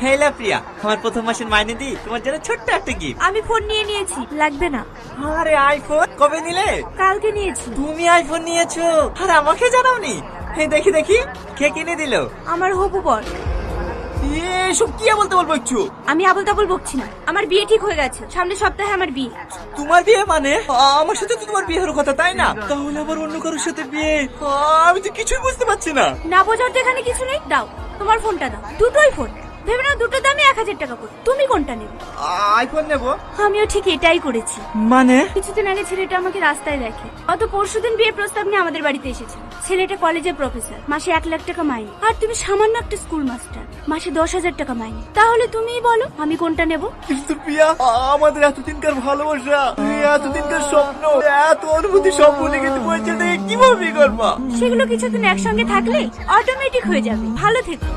হেলা প্রিয়া, আমার প্রথম মাসের মাইনে দি তোমার জন্য ছোট্ট একটা গিফট। আমি ফোন নিয়ে নিয়েছি, লাগবে না। আরে আইফোন কবে নিলে? কালকে নিয়েছি। তুমি আইফোন নিয়েছো আর আমাকে জানাওনি? হে দেখি দেখি, কে কিনে দিল? আমার হবু বর। এসব কি বলতে বলবো একটু? আমি আবল তাবল বকছি না, আমার বিয়ে ঠিক হয়ে গেছে, সামনের সপ্তাহে আমার বিয়ে। তোমার বিয়ে মানে? আমার সাথে তো তোমার বিয়ের কথা, তাই না? তাহলে আবার অন্য কারোর সাথে বিয়ে? আমি তো কিছুই বুঝতে পারছি না। না বোঝার তো এখানে কিছু নেই। দাও তোমার ফোনটা দাও। দুটোই ফোন, ভেবে নাও দুটো দামে 1000 টাকা করে। তুমি কোনটা নেবে? আইফোন নেব। আমিও ঠিক এটাই করেছি। মানে? কিছুদিন আগে ছেলেটা আমাকে রাস্তায় দেখে, অত পরশুদিন বিয়ে প্রস্তাব নিয়ে আমাদের বাড়িতে এসেছে। ছেলেটা কলেজের প্রফেসর, মাসে 1 লাখ টাকা মাইনে, আর তুমি সামান্য একটা স্কুল মাস্টার, মাসে 10,000 টাকা মাইনে। তাহলে তুমিই বলো আমি কোনটা নেব? কিন্তু প্রিয়া, আমাদের এতদিনকার ভালোবাসা, এতদিনকার স্বপ্ন, এত অনুভূতি সব ভুলে গেছে, বলছে কিভাবে বিয়ে করবা? সেগুলো কিছুদিন একসঙ্গে থাকলে অটোমেটিক হয়ে যাবে। ভালো থেকো।